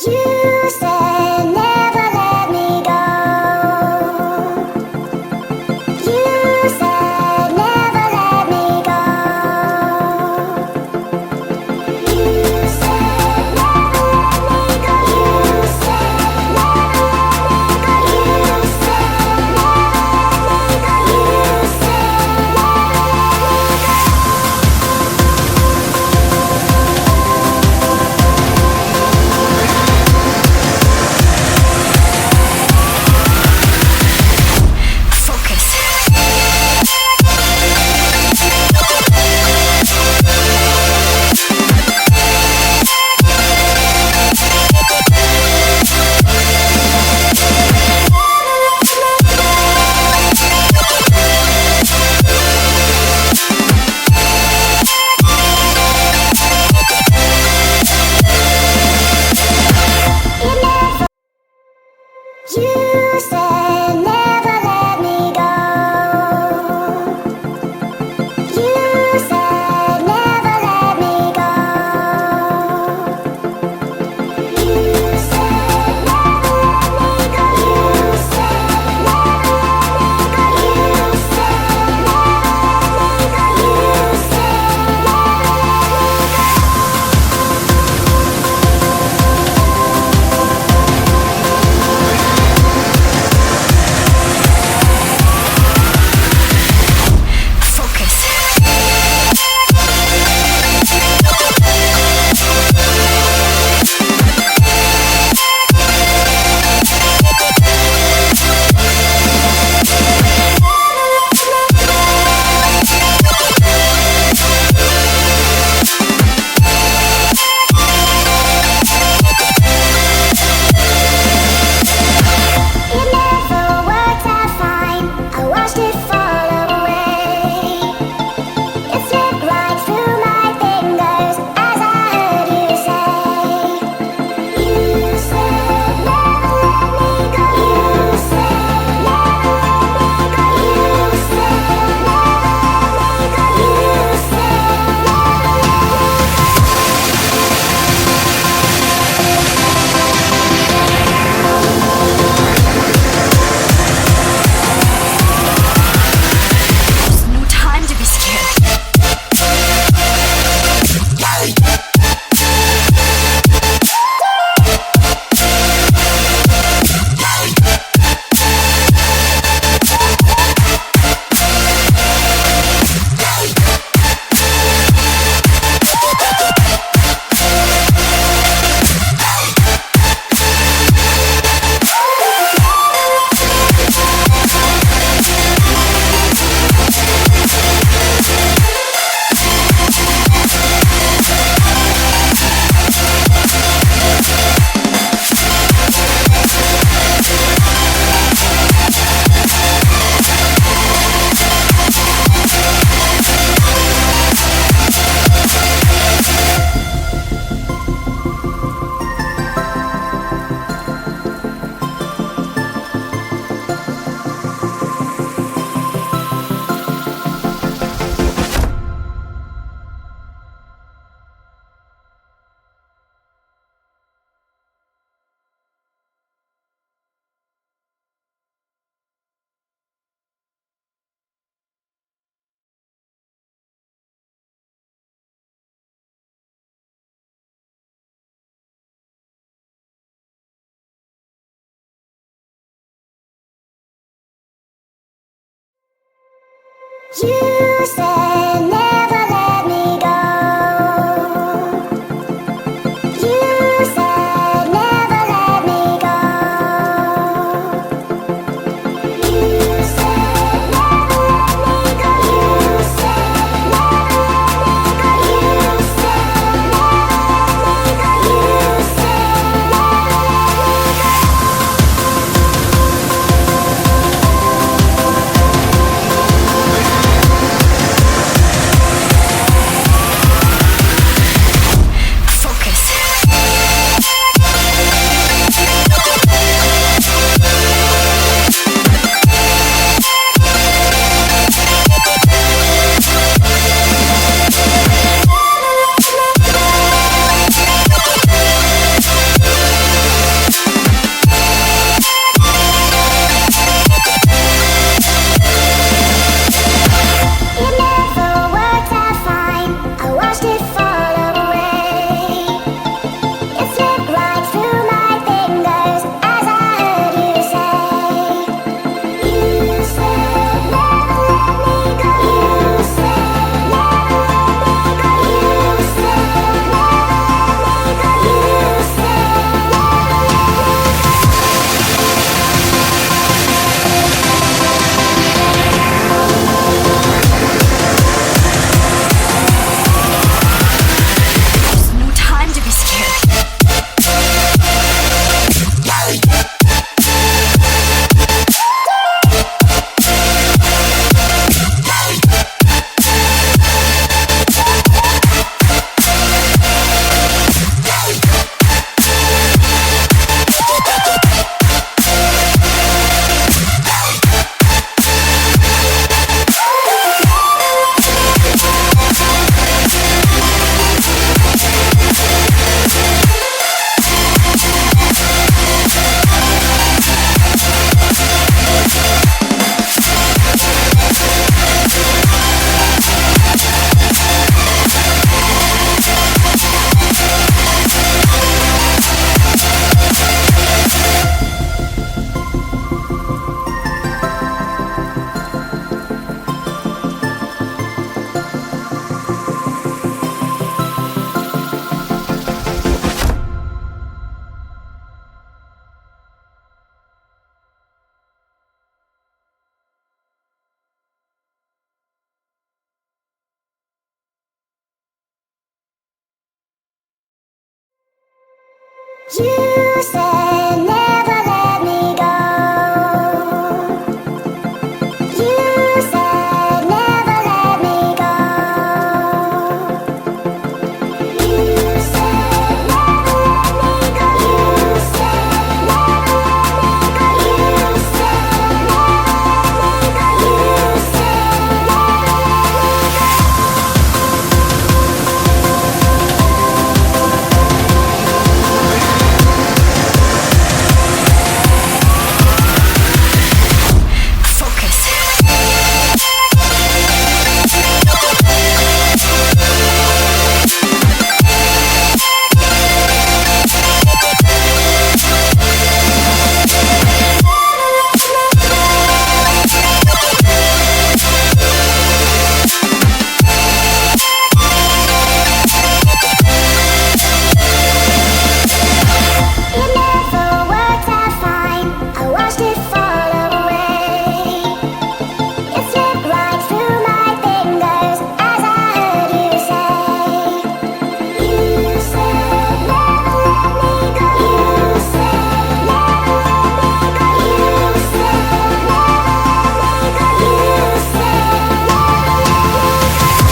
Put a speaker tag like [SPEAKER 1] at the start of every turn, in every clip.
[SPEAKER 1] You said never let me go. You said never let me go. You said never let me go. You said never let me go. You said never let me go. You said You said never let me go. You said never let me go. You said never let me go. You said never let me go. You said never let me go. You said it never worked out fine. I watched it fall away. It slipped right through my fingers as I heard you say. You said never let me go. You said never let me go. You said never let me go. You said never let me go.
[SPEAKER 2] There's no time to be scared.
[SPEAKER 1] You said never let me go. You said never let me go. You said never let me go. You said never let me go. You said never let me go. You said never let me go. You said never let me go. You said never let me go. You said never let me go. You said never let me go. You said never let me go. You said never It never worked out fine. I watched it fall away. It slipped right through my fingers as I heard you say. You said never let me go. You said never let me go. You said never let me go. You said never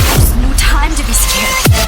[SPEAKER 2] There's no time to be scared.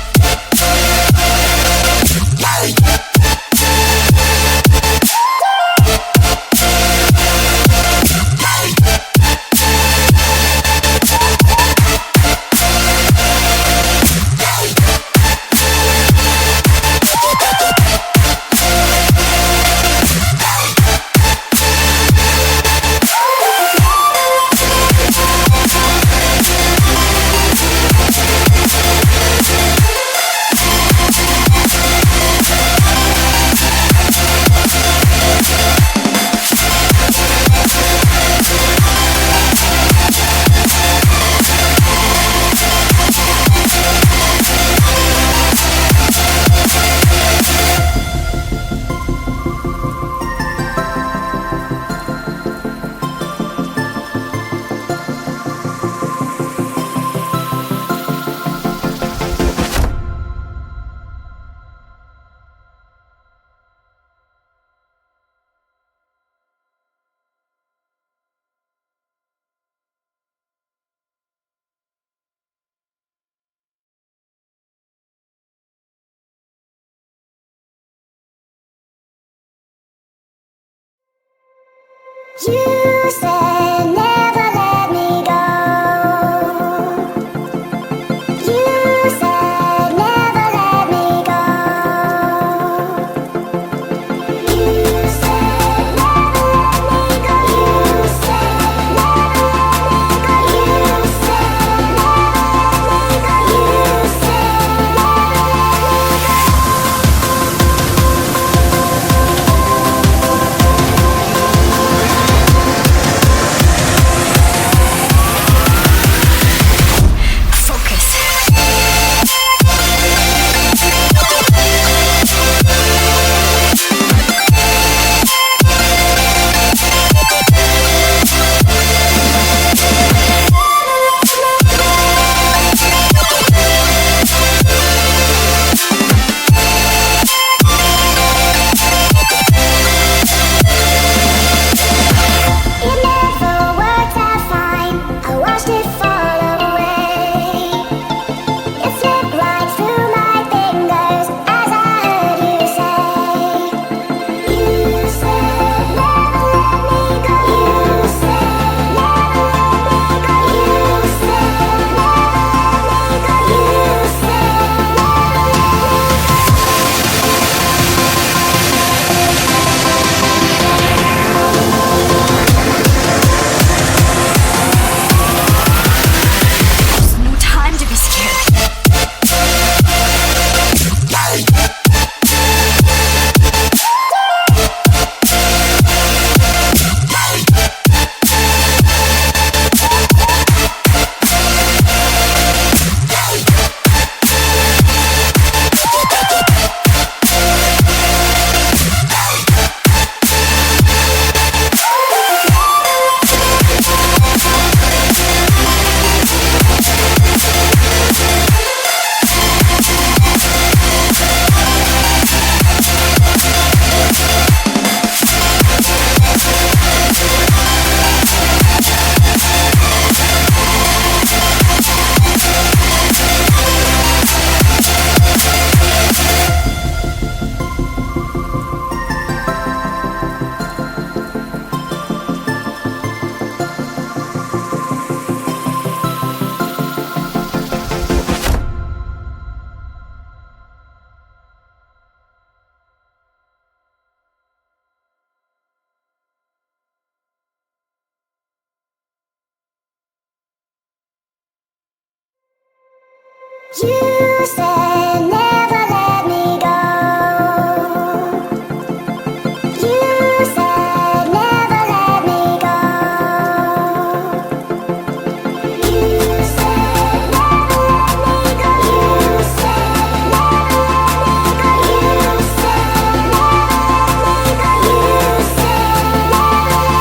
[SPEAKER 2] You said never let me go. You said never let me go. You said never let me go. You said never let me go. You said never let me go. You said never let me go.
[SPEAKER 1] You said never let me go. You said never let me go. You said never let me go. You said never let me go. You said never let me go. You said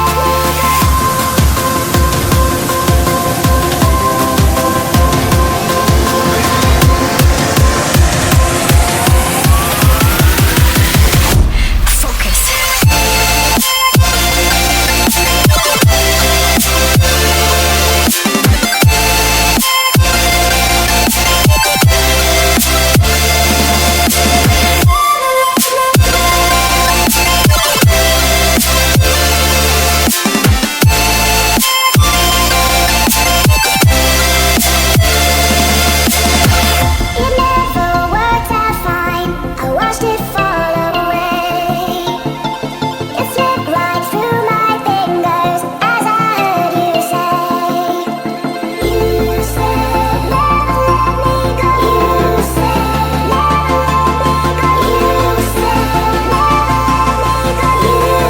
[SPEAKER 1] it never worked out fine. I watched it fall away. It slipped right through my fingers as I heard you say. You said never let me go. You said never let me go. You said never let me go. You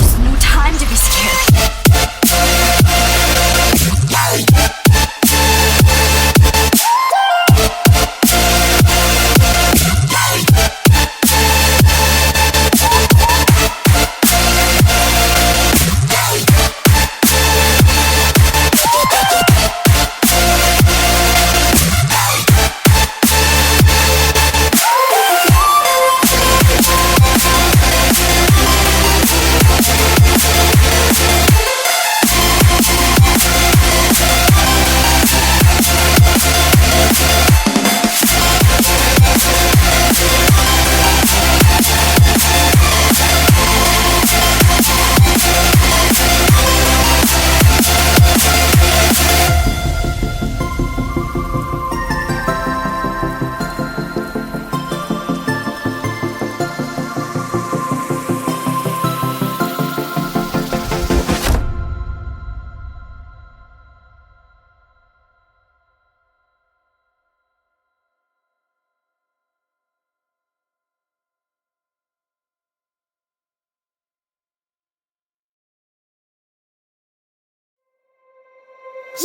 [SPEAKER 1] said
[SPEAKER 2] No time to be scared.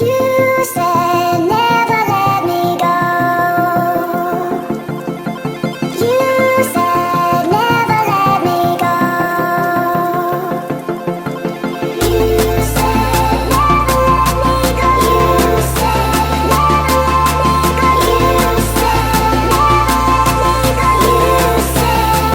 [SPEAKER 1] you said